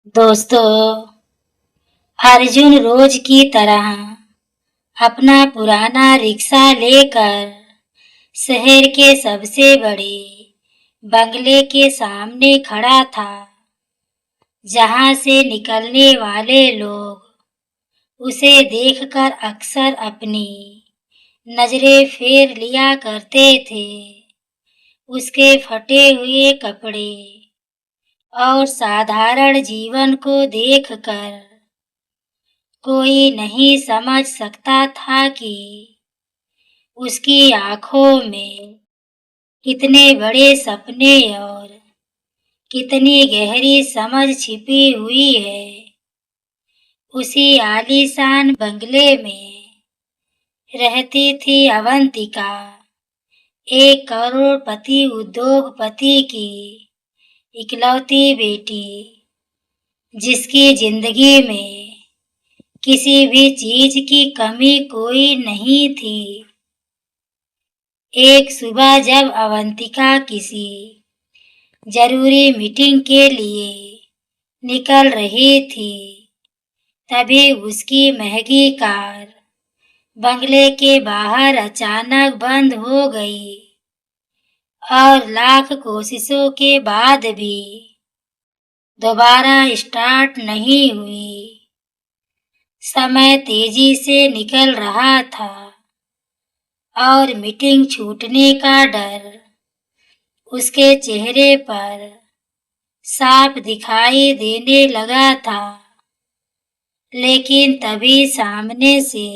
दोस्तों, अर्जुन रोज की तरह अपना पुराना रिक्शा लेकर शहर के सबसे बड़े बंगले के सामने खड़ा था, जहां से निकलने वाले लोग उसे देखकर अक्सर अपनी नजरें फेर लिया करते थे। उसके फटे हुए कपड़े और साधारण जीवन को देखकर कोई नहीं समझ सकता था कि उसकी आंखों में कितने बड़े सपने और कितनी गहरी समझ छिपी हुई है। उसी आलीशान बंगले में रहती थी अवंतिका, एक करोड़पति उद्योगपति की इकलौती बेटी, जिसकी जिंदगी में किसी भी चीज की कमी कोई नहीं थी। एक सुबह जब अवंतिका किसी जरूरी मीटिंग के लिए निकल रही थी, तभी उसकी महंगी कार बंगले के बाहर अचानक बंद हो गई और लाख कोशिशों के बाद भी दोबारा स्टार्ट नहीं हुई। समय तेजी से निकल रहा था और मीटिंग छूटने का डर उसके चेहरे पर साफ दिखाई देने लगा था। लेकिन तभी सामने से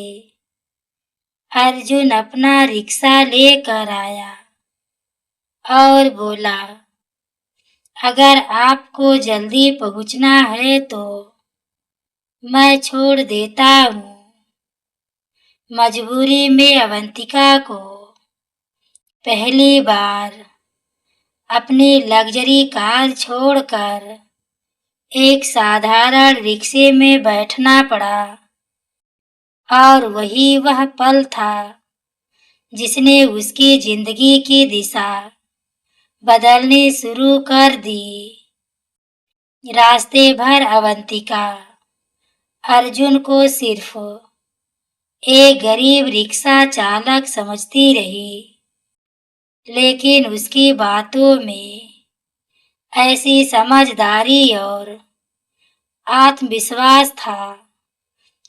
अर्जुन अपना रिक्शा लेकर आया और बोला, अगर आपको जल्दी पहुंचना है तो मैं छोड़ देता हूँ। मजबूरी में अवंतिका को पहली बार अपनी लग्जरी कार छोड़कर एक साधारण रिक्शे में बैठना पड़ा, और वही वह पल था जिसने उसकी जिंदगी की दिशा बदलनी शुरू कर दी। रास्ते भर अवंतिका अर्जुन को सिर्फ एक गरीब रिक्शा चालक समझती रही, लेकिन उसकी बातों में ऐसी समझदारी और आत्मविश्वास था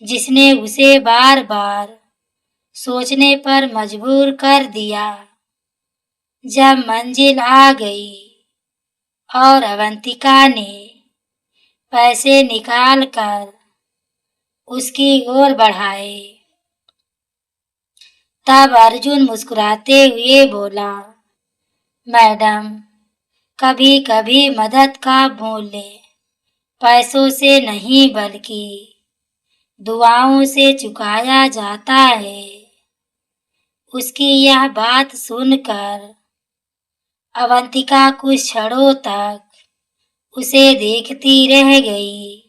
जिसने उसे बार बार सोचने पर मजबूर कर दिया। जब मंजिल आ गई और अवंतिका ने पैसे निकालकर उसकी ओर बढ़ाए, तब अर्जुन मुस्कुराते हुए बोला, मैडम, कभी कभी मदद का मूल्य पैसों से नहीं बल्कि दुआओं से चुकाया जाता है। उसकी यह बात सुनकर अवंतिका कुछ क्षणों तक उसे देखती रह गई,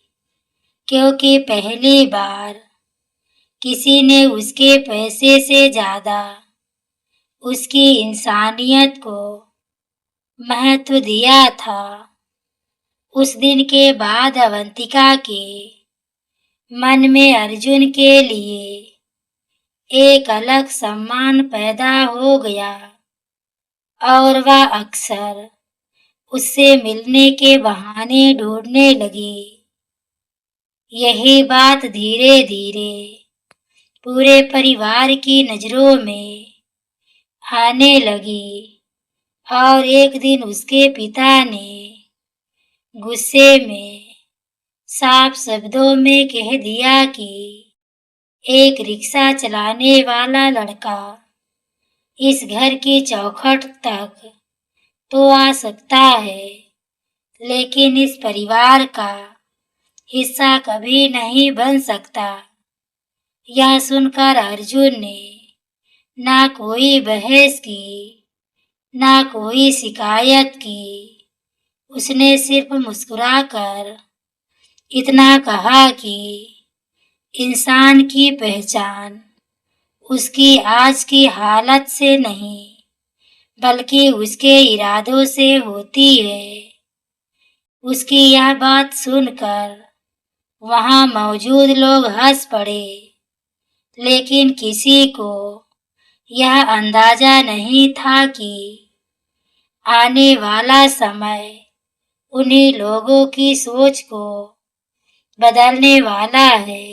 क्योंकि पहली बार किसी ने उसके पैसे से ज्यादा उसकी इंसानियत को महत्व दिया था। उस दिन के बाद अवंतिका के मन में अर्जुन के लिए एक अलग सम्मान पैदा हो गया और वह अक्सर उससे मिलने के बहाने ढूंढने लगी। यही बात धीरे धीरे पूरे परिवार की नजरों में आने लगी, और एक दिन उसके पिता ने गुस्से में साफ शब्दों में कह दिया कि एक रिक्शा चलाने वाला लड़का इस घर की चौखट तक तो आ सकता है, लेकिन इस परिवार का हिस्सा कभी नहीं बन सकता। यह सुनकर अर्जुन ने ना कोई बहस की, ना कोई शिकायत की। उसने सिर्फ मुस्कुराकर इतना कहा कि इंसान की पहचान उसकी आज की हालत से नहीं, बल्कि उसके इरादों से होती है। उसकी यह बात सुनकर वहां मौजूद लोग हंस पड़े, लेकिन किसी को यह अंदाजा नहीं था कि आने वाला समय उन्हीं लोगों की सोच को बदलने वाला है।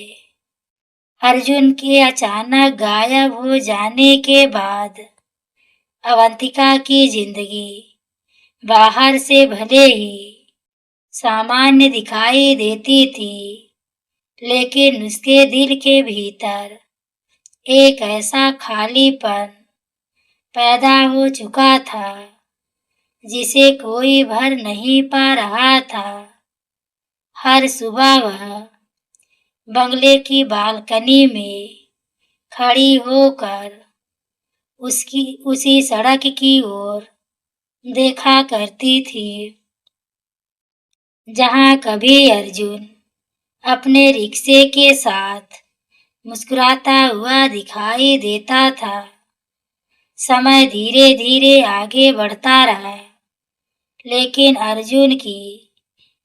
अर्जुन के अचानक गायब हो जाने के बाद अवंतिका की जिंदगी बाहर से भले ही सामान्य दिखाई देती थी, लेकिन उसके दिल के भीतर एक ऐसा खालीपन पैदा हो चुका था जिसे कोई भर नहीं पा रहा था। हर सुबह वह बंगले की बालकनी में खड़ी होकर उसी सड़क की ओर देखा करती थी जहां कभी अर्जुन अपने रिक्शे के साथ मुस्कुराता हुआ दिखाई देता था। समय धीरे धीरे आगे बढ़ता रहा, लेकिन अर्जुन की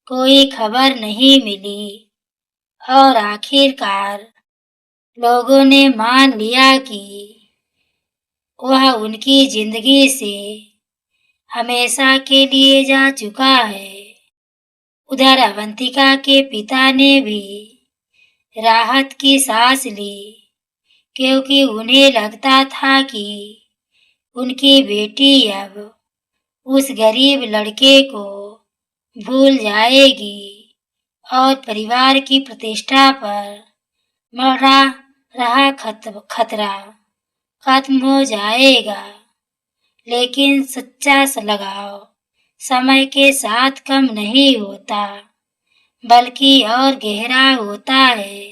कोई खबर नहीं मिली और आखिरकार लोगों ने मान लिया कि वह उनकी जिंदगी से हमेशा के लिए जा चुका है। उधर अवंतिका के पिता ने भी राहत की सांस ली, क्योंकि उन्हें लगता था कि उनकी बेटी अब उस गरीब लड़के को भूल जाएगी और परिवार की प्रतिष्ठा पर मढ़ा रहा खतरा खत्म हो जाएगा। लेकिन सच्चा लगाव समय के साथ कम नहीं होता, बल्कि और गहरा होता है।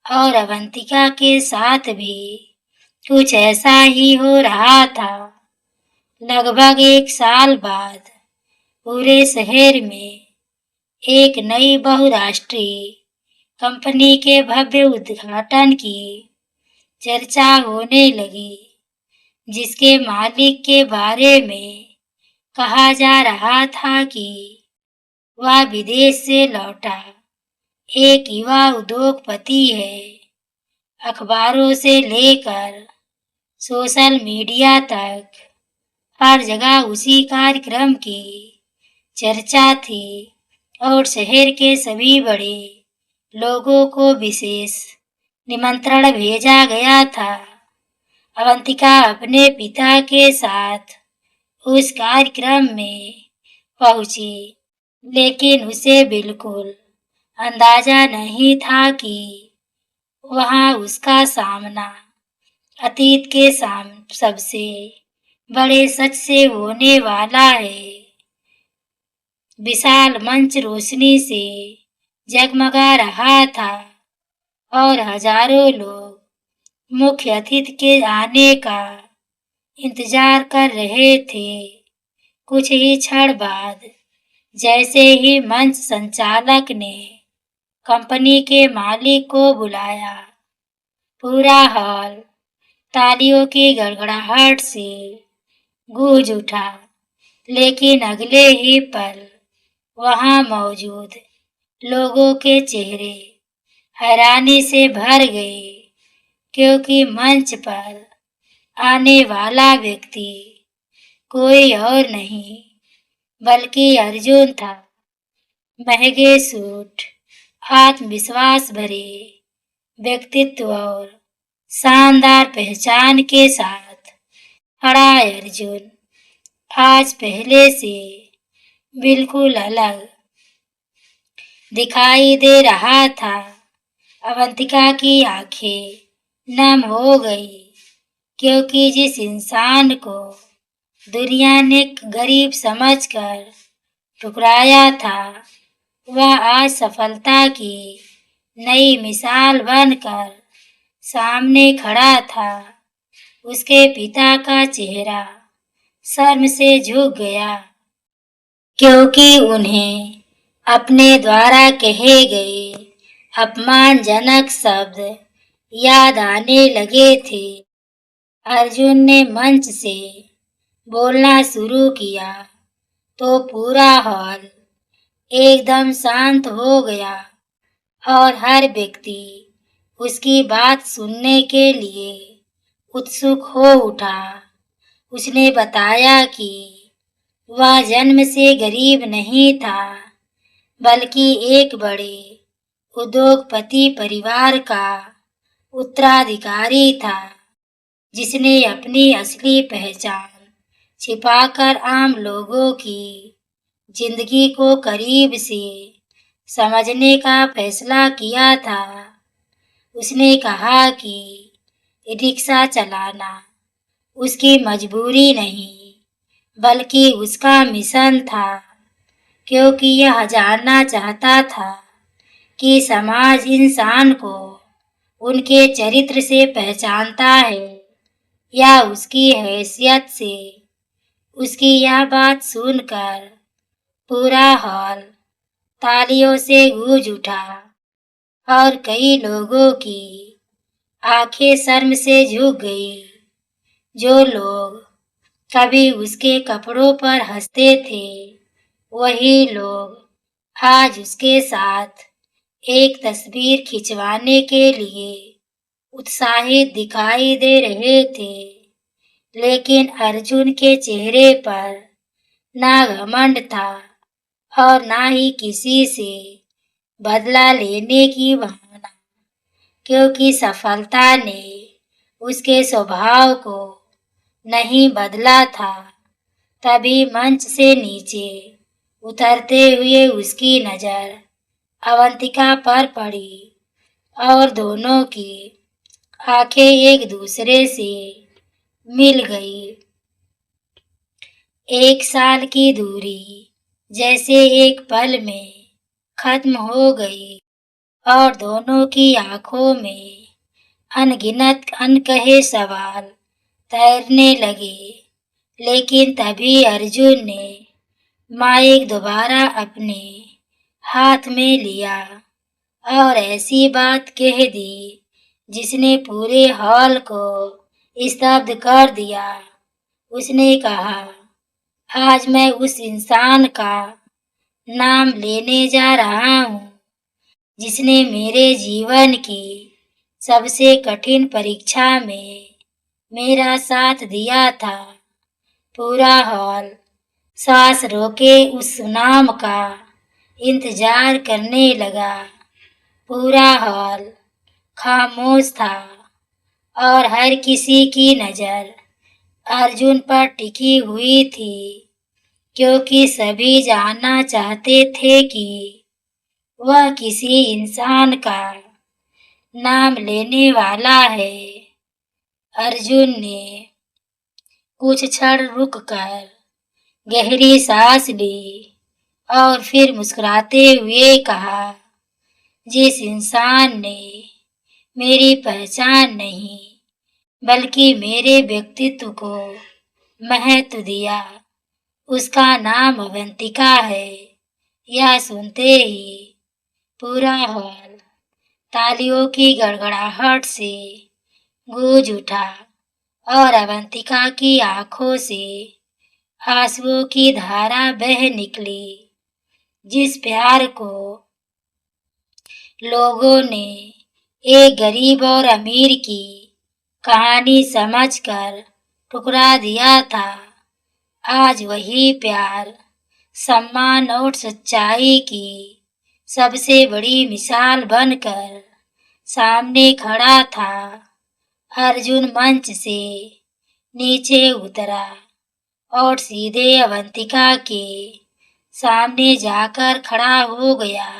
और अवंतिका के साथ भी कुछ ऐसा ही हो रहा था। लगभग 1 साल बाद पूरे शहर में एक नई बहुराष्ट्रीय कंपनी के भव्य उद्घाटन की चर्चा होने लगी, जिसके मालिक के बारे में कहा जा रहा था कि वह विदेश से लौटा एक युवा उद्योगपति है। अखबारों से लेकर सोशल मीडिया तक हर जगह उसी कार्यक्रम की चर्चा थी और शहर के सभी बड़े लोगों को विशेष निमंत्रण भेजा गया था। अवंतिका अपने पिता के साथ उस कार्यक्रम में पहुंची, लेकिन उसे बिल्कुल अंदाजा नहीं था कि वहां उसका सामना अतीत के सबसे बड़े सच से होने वाला है। विशाल मंच रोशनी से जगमगा रहा था और हजारों लोग मुख्य अतिथि के आने का इंतजार कर रहे थे। कुछ ही क्षण बाद जैसे ही मंच संचालक ने कंपनी के मालिक को बुलाया, पूरा हॉल तालियों की गड़गड़ाहट से गूंज उठा। लेकिन अगले ही पल वहां मौजूद लोगों के चेहरे हैरानी से भर गए, क्योंकि मंच पर आने वाला व्यक्ति कोई और नहीं बल्कि अर्जुन था। महंगे सूट, आत्मविश्वास भरे व्यक्तित्व और शानदार पहचान के साथ खड़ा अर्जुन आज पहले से बिल्कुल अलग दिखाई दे रहा था। अवंतिका की आंखें नम हो गई, क्योंकि जिस इंसान को दुनिया ने गरीब समझकर ठुकराया था, वह आज सफलता की नई मिसाल बनकर सामने खड़ा था। उसके पिता का चेहरा शर्म से झुक गया, क्योंकि उन्हें अपने द्वारा कहे गए अपमानजनक शब्द याद आने लगे थे। अर्जुन ने मंच से बोलना शुरू किया तो पूरा हॉल एकदम शांत हो गया और हर व्यक्ति उसकी बात सुनने के लिए उत्सुक हो उठा। उसने बताया कि वह जन्म से गरीब नहीं था, बल्कि एक बड़े उद्योगपति परिवार का उत्तराधिकारी था, जिसने अपनी असली पहचान छिपाकर आम लोगों की जिंदगी को करीब से समझने का फैसला किया था। उसने कहा कि रिक्शा चलाना उसकी मजबूरी नहीं, बल्कि उसका मिशन था, क्योंकि यह जानना चाहता था कि समाज इंसान को उनके चरित्र से पहचानता है या उसकी हैसियत से। उसकी यह बात सुनकर पूरा हॉल तालियों से गूंज उठा और कई लोगों की आंखें शर्म से झुक गई। जो लोग कभी उसके कपड़ों पर हंसते थे, वही लोग आज उसके साथ एक तस्वीर खिंचवाने के लिए उत्साहित दिखाई दे रहे थे। लेकिन अर्जुन के चेहरे पर ना घमंड था और ना ही किसी से बदला लेने की भावना, क्योंकि सफलता ने उसके स्वभाव को नहीं बदला था। तभी मंच से नीचे उतरते हुए उसकी नजर अवंतिका पर पड़ी और दोनों की आंखें एक दूसरे से मिल गई। 1 साल की दूरी जैसे एक पल में खत्म हो गई और दोनों की आंखों में अनगिनत अनकहे सवाल तैरने लगे। लेकिन तभी अर्जुन ने माइक दोबारा अपने हाथ में लिया और ऐसी बात कह दी जिसने पूरे हॉल को स्तब्ध कर दिया। उसने कहा, आज मैं उस इंसान का नाम लेने जा रहा हूँ जिसने मेरे जीवन की सबसे कठिन परीक्षा में मेरा साथ दिया था। पूरा हॉल सांस रोके उस नाम का इंतजार करने लगा। पूरा हॉल खामोश था और हर किसी की नजर अर्जुन पर टिकी हुई थी, क्योंकि सभी जानना चाहते थे कि वह किसी इंसान का नाम लेने वाला है। अर्जुन ने कुछ क्षण रुककर गहरी सांस ली और फिर मुस्कुराते हुए कहा, जिस इंसान ने मेरी पहचान नहीं बल्कि मेरे व्यक्तित्व को महत्व दिया, उसका नाम अवंतिका है। यह सुनते ही पूरा हॉल तालियों की गड़गड़ाहट से गूंज उठा और अवंतिका की आंखों से आंसुओं की धारा बह निकली। जिस प्यार को लोगों ने एक गरीब और अमीर की कहानी समझकर ठुकरा दिया था, आज वही प्यार, सम्मान और सच्चाई की सबसे बड़ी मिसाल बनकर सामने खड़ा था। अर्जुन मंच से नीचे उतरा और सीधे अवंतिका के सामने जाकर खड़ा हो गया,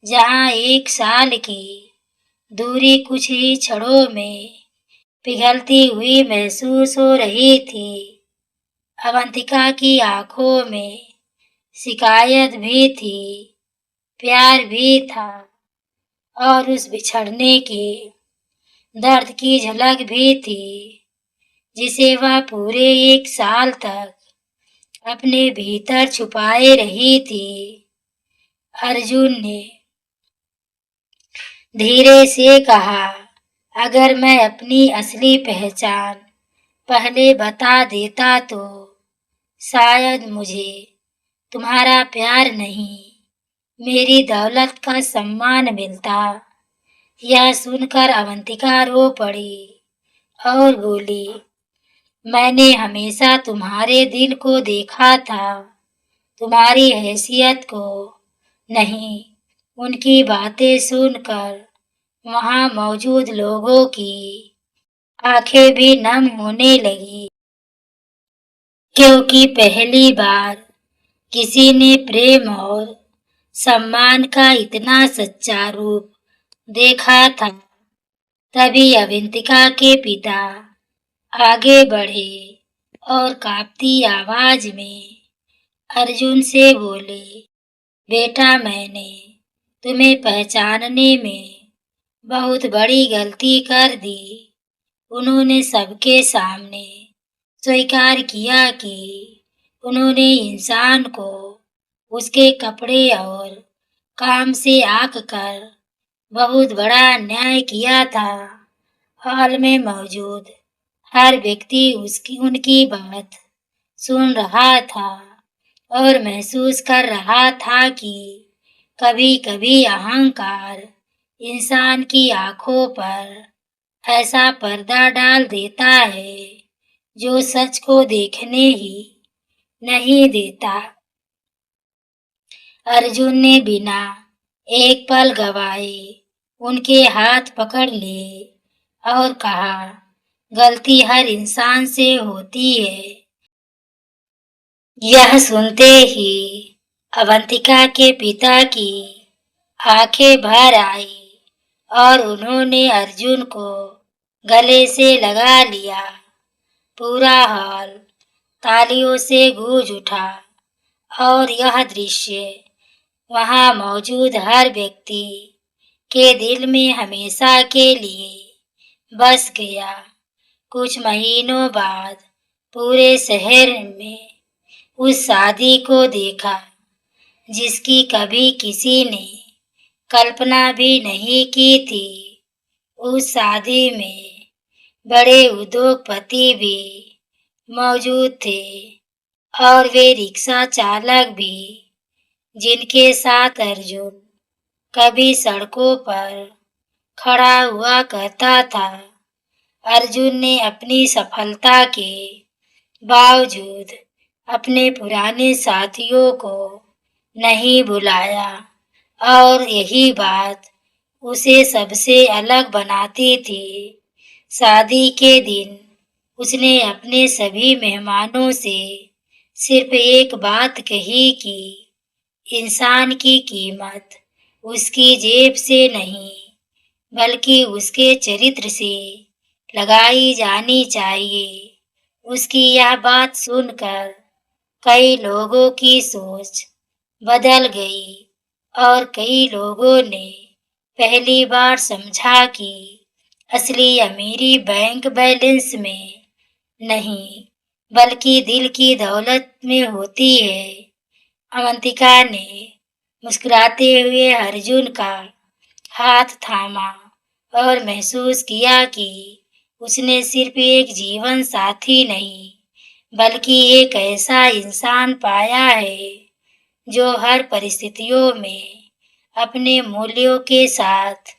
जहां 1 साल की दूरी कुछ ही क्षणों में पिघलती हुई महसूस हो रही थी। अवंतिका की आंखों में शिकायत भी थी, प्यार भी था और उस बिछड़ने के दर्द की झलक भी थी, जिसे वह पूरे 1 साल तक अपने भीतर छुपाए रही थी। अर्जुन ने धीरे से कहा, अगर मैं अपनी असली पहचान पहले बता देता तो शायद मुझे तुम्हारा प्यार नहीं मेरी दौलत का सम्मान मिलता। यह सुनकर अवंतिका रो पड़ी और बोली, मैंने हमेशा तुम्हारे दिल को देखा था, तुम्हारी हैसियत को नहीं। उनकी बातें सुनकर वहां मौजूद लोगों की आंखें भी नम होने लगी, क्योंकि पहली बार किसी ने प्रेम और सम्मान का इतना सच्चा रूप देखा था। तभी अवंतिका के पिता आगे बढ़े और कांपती आवाज में अर्जुन से बोले, बेटा, मैंने तुम्हें पहचानने में बहुत बड़ी गलती कर दी। उन्होंने सबके सामने स्वीकार किया कि उन्होंने इंसान को उसके कपड़े और काम से आंक कर बहुत बड़ा अन्याय किया था। हॉल में मौजूद हर व्यक्ति उनकी बात सुन रहा था और महसूस कर रहा था कि कभी-कभी अहंकार इंसान की आंखों पर ऐसा पर्दा डाल देता है जो सच को देखने ही नहीं देता। अर्जुन ने बिना एक पल गवाए उनके हाथ पकड़ लिए और कहा, गलती हर इंसान से होती है। यह सुनते ही अवंतिका के पिता की आंखें भर आई और उन्होंने अर्जुन को गले से लगा लिया। पूरा हॉल तालियों से गूंज उठा और यह दृश्य वहां मौजूद हर व्यक्ति के दिल में हमेशा के लिए बस गया। कुछ महीनों बाद पूरे शहर में उस शादी को देखा जिसकी कभी किसी ने कल्पना भी नहीं की थी। उस शादी में बड़े उद्योगपति भी मौजूद थे और वे रिक्शा चालक भी, जिनके साथ अर्जुन कभी सड़कों पर खड़ा हुआ करता था। अर्जुन ने अपनी सफलता के बावजूद अपने पुराने साथियों को नहीं बुलाया और यही बात उसे सबसे अलग बनाती थी। शादी के दिन उसने अपने सभी मेहमानों से सिर्फ एक बात कही कि इंसान की कीमत उसकी जेब से नहीं बल्कि उसके चरित्र से लगाई जानी चाहिए। उसकी यह बात सुनकर कई लोगों की सोच बदल गई और कई लोगों ने पहली बार समझा कि असली अमीरी बैंक बैलेंस में नहीं बल्कि दिल की दौलत में होती है। अवंतिका ने मुस्कुराते हुए अर्जुन का हाथ थामा और महसूस किया कि उसने सिर्फ एक जीवन साथी नहीं बल्कि एक ऐसा इंसान पाया है जो हर परिस्थितियों में अपने मूल्यों के साथ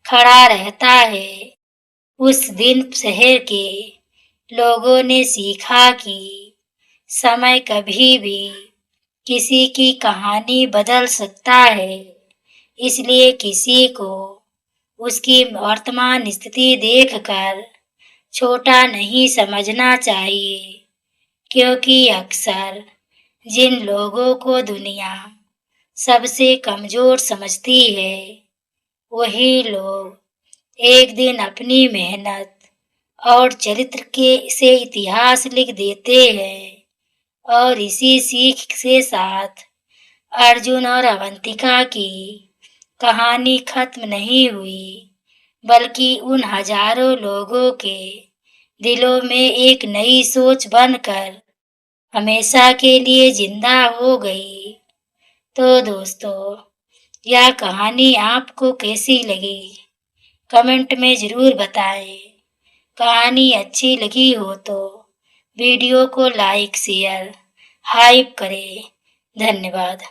खड़ा रहता है। उस दिन शहर के लोगों ने सीखा कि समय कभी भी किसी की कहानी बदल सकता है। इसलिए किसी को उसकी वर्तमान स्थिति देखकर छोटा नहीं समझना चाहिए, क्योंकि अक्सर जिन लोगों को दुनिया सबसे कमजोर समझती है वही लोग एक दिन अपनी मेहनत और चरित्र से इतिहास लिख देते हैं। और इसी सीख के साथ अर्जुन और अवंतिका की कहानी खत्म नहीं हुई बल्कि उन हजारों लोगों के दिलों में एक नई सोच बनकर हमेशा के लिए जिंदा हो गई। तो दोस्तों, यह कहानी आपको कैसी लगी कमेंट में ज़रूर बताएं। कहानी अच्छी लगी हो तो वीडियो को लाइक शेयर हाइप करें। धन्यवाद।